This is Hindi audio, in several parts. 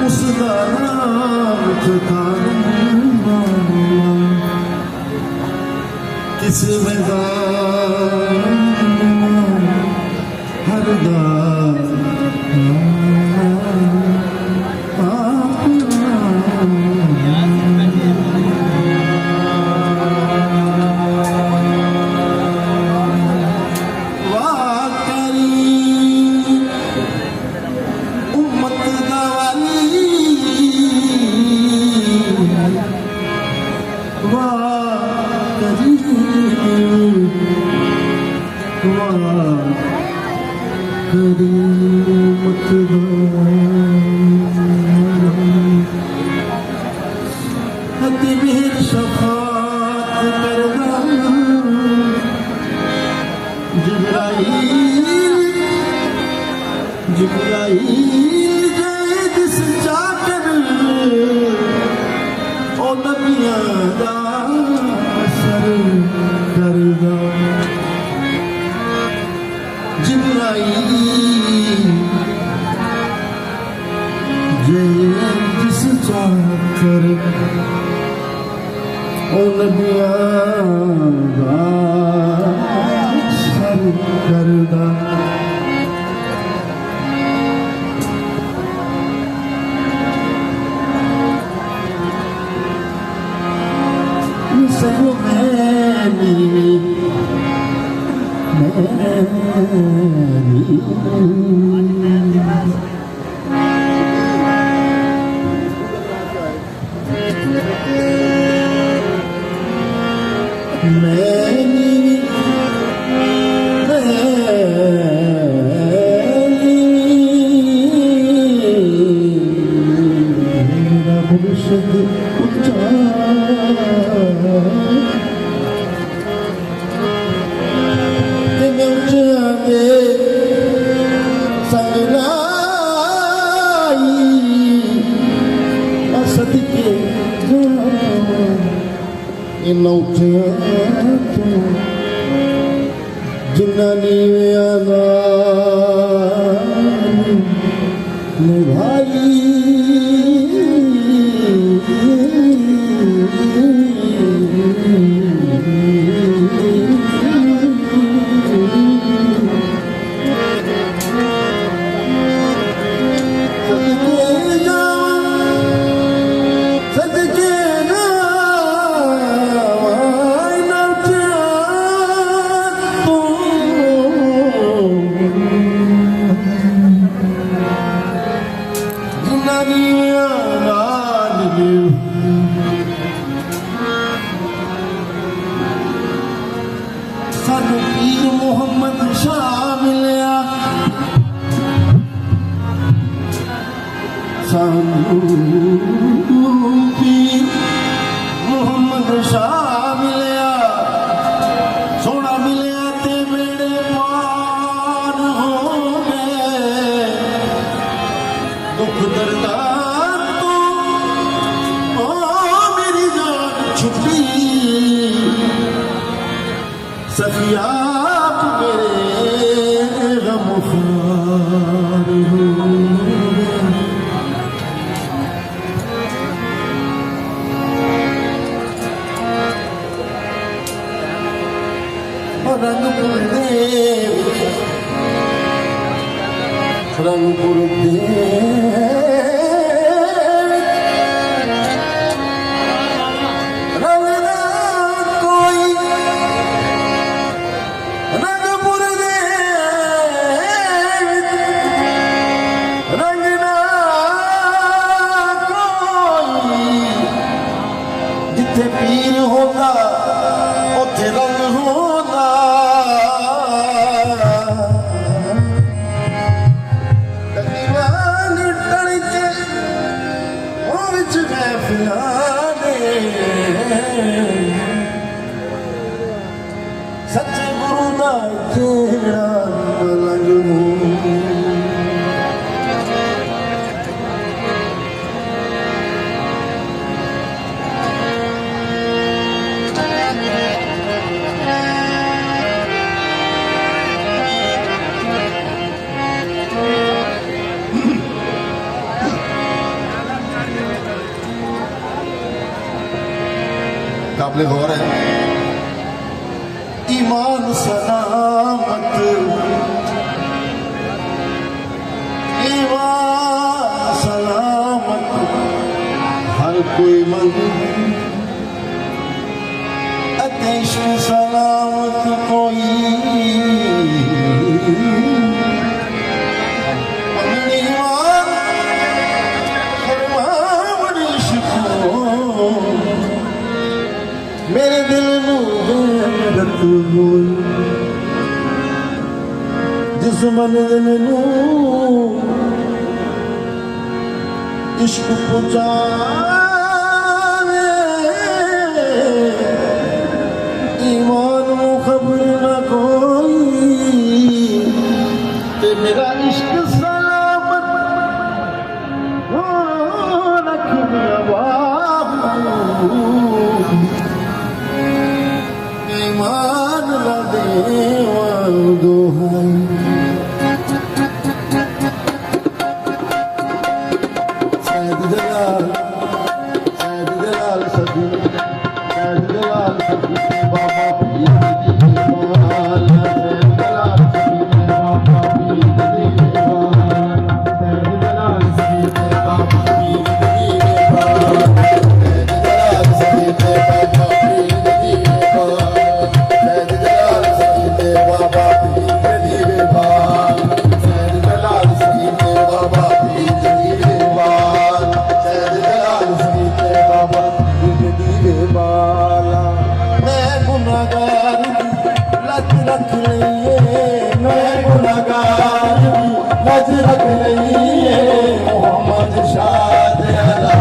उसका नाम ठिकाना किस मैदान हर काबिल गौर है। ईमान सलामत, ईमान सलामत, हर कोई मन अतेश सलामत कोई मेरे दिल नूरत होई जिस मंजिल नू इश्क पुचावे ईमान नू खबर न कोई ते मेरा इश्क सलामत हो रखना बाबू ईमान ला देवा दुहाई। सैयद जलाल सदी, सैयद जलाल सदी बाबा पीर दी दीवान, सैयद जलाल सदी बाबा पीर दी दीवान, सैयद जलाल सदी बाबा पीर दी दीवान, सैयद जलाल सदी बाबा पीर दी रख लइए, मैं गुनाहगार लज रख लइए मोहम्मद शाद अला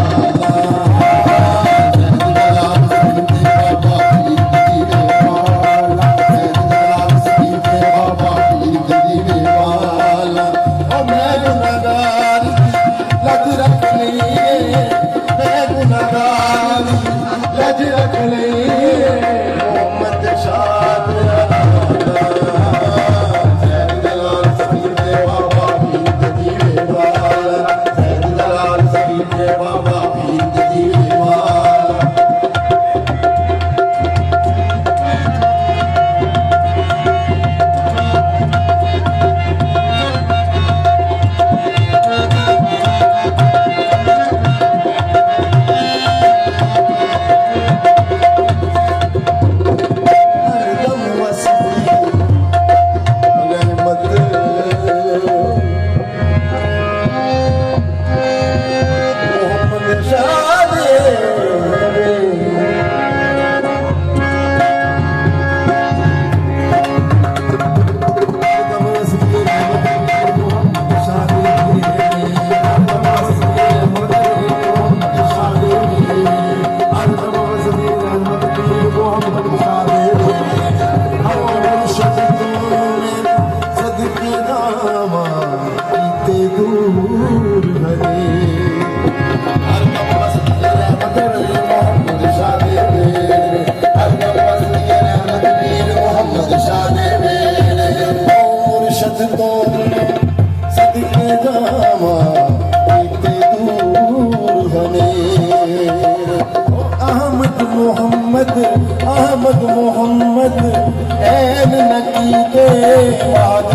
अहमद मोहम्मद ऐन नकी के बाद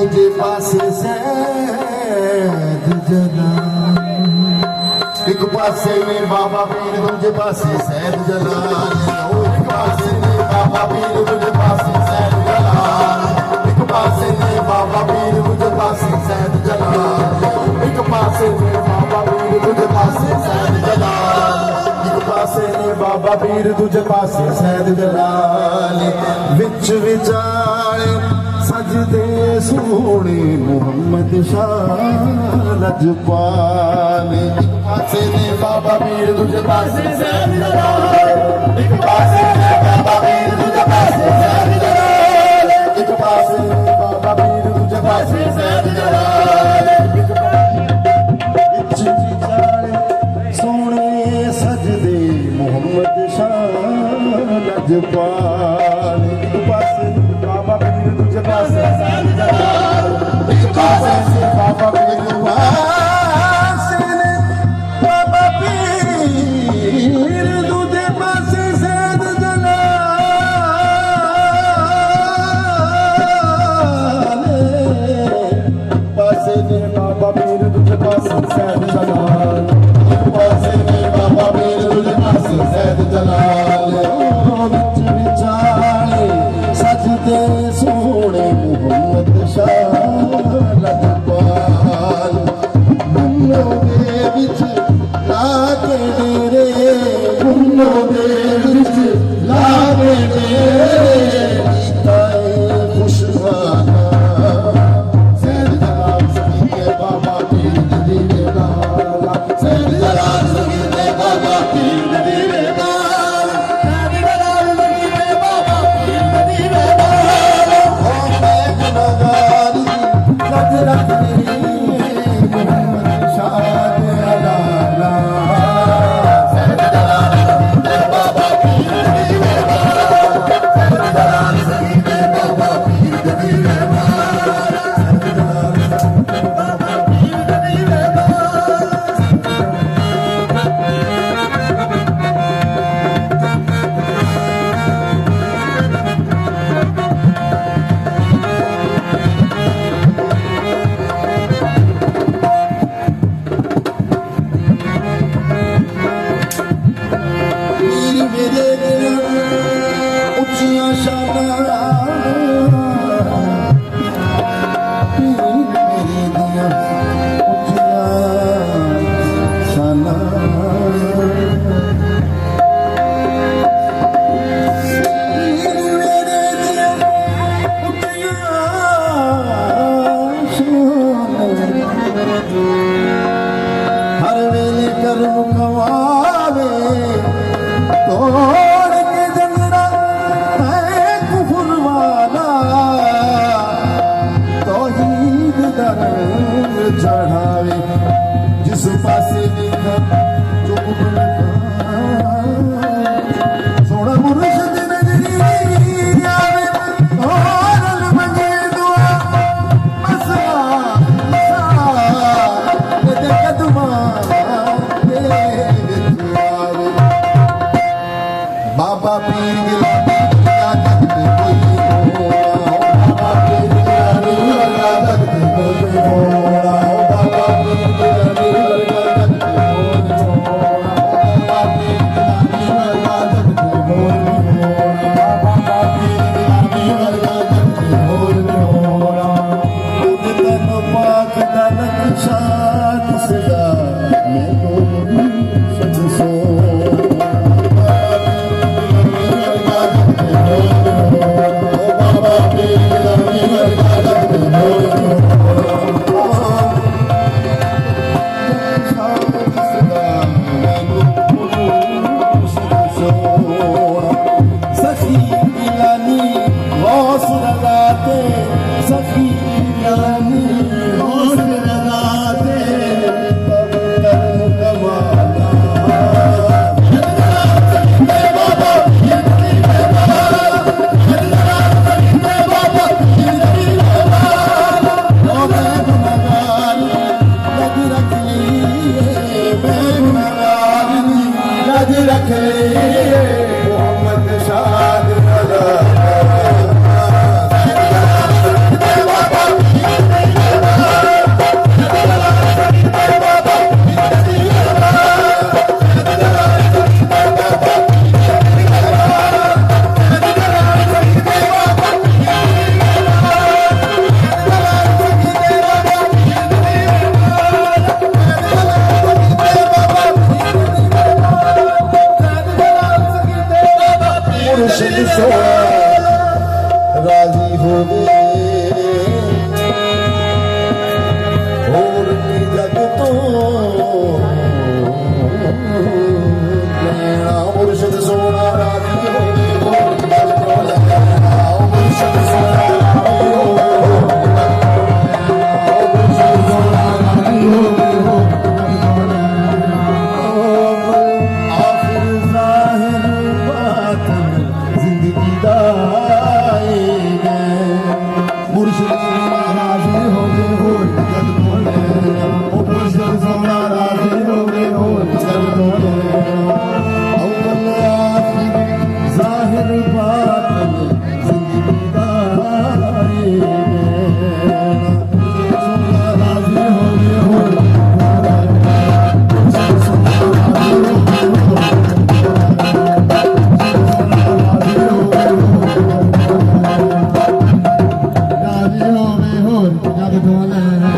दूजे पासे सैद जलाल, एक पासे में बाबा पीर दूजे पासे सैद जलाल, एक पासे में बाबा पीर दूजे पासे सैद जलाल, एक पासे में बाबा पीर दूजे पासे सैद जलाल, एक पासे में बाबा पीर दूजे पासे सैद जलाल, एक पासे में बाबा पीर दूजे पासे सैद जलाल, विच विचाले सजदे सोने मुहम्मद शाह लजपाल, एक पासे ने बाबा पीर दूजे पासे सैद जलाल, एक पासे ने बाबा पीर दूजे पासे सैद जलाल, एक पासे ने बाबा पीर दूजे पासे सैद जलाल, विच विचाले सोने सजदे मुहम्मद शाह लजपाल, एक पासे बाबा पीर दूजे पासे सैद जलाल, एक पासे से बाबा पीर पासे ने बाबा पीर दूजे पासे सैद जलाल, पासे ने बाबा पीर दूजे पासे सैद जलाल, एक पासे ने बाबा पीर दूजे पासे सैद जलाल, विच विचाले सजदे सोने मुहम्मद शाह लजपाल, गुन्नों दे विच लागे डेरे, गुन्नों दे विच लागे डेरे, ताए खुशहाना सैद जलाल सगीरे बाबा पीर दीवे वाला, सैद जलाल सगीरे बाबा पीर दीवे वाला, सैद जलाल सगीरे बाबा पीर दीवे वाला, ओ मैं गुनहगारी लज रखनी मुहम्मद शाह अलाला, सैद जलाल सगीरे बाबा पीर दीवे वाला, सैद जलाल सगीरे बाबा पीर दीवे वाला, सैद जलाल सगीरे बाबा पीर दीवे वाला। पीर मेरे दियां उच्चियां शानां, पीर मेरे दियां उच्चियां शानां, पीर मेरे दियां उच्चियां शानां, हर वेले कर्म कमावे तोड़ के जंगड़ा है कुफर वाला, तौहीद दा रंग चढ़ावे जिस पासे देखा जो कुफर सोना मुर्शिद नजरी आवे और मंगे दुआ मसला दे कदमा दे आवे, बाबा पीर गिलानी आदत पे कोई होना, बाबा पीर गिलानी आदत पे कोई होना, बाबा पीर गिलानी आदत पे कोई होना, बाबा पीर गिलानी आदत पे कोई होना, बाबा पीर गिलानी आदत पे कोई होना, खुद तन पाक दा नक्शा दिसदा मैनूं सच सोना, बाबा पीर गिलानी आदत पे कोई सखी गिलानी गौस लगाते, सखी गिलानी गौस लगाते, कमाना बाबा पीर दीवे वाला, बाबा पीर दीवे वाला, ओ मैं गुनहगारी लज रख लिए, मैं गुनहगारी लज रख लिए मुहम्मद शाह अलाला, सैद जलाल सगीरे बाबा पीर ਹੋਰ ਜਗ ਢੋਲੇ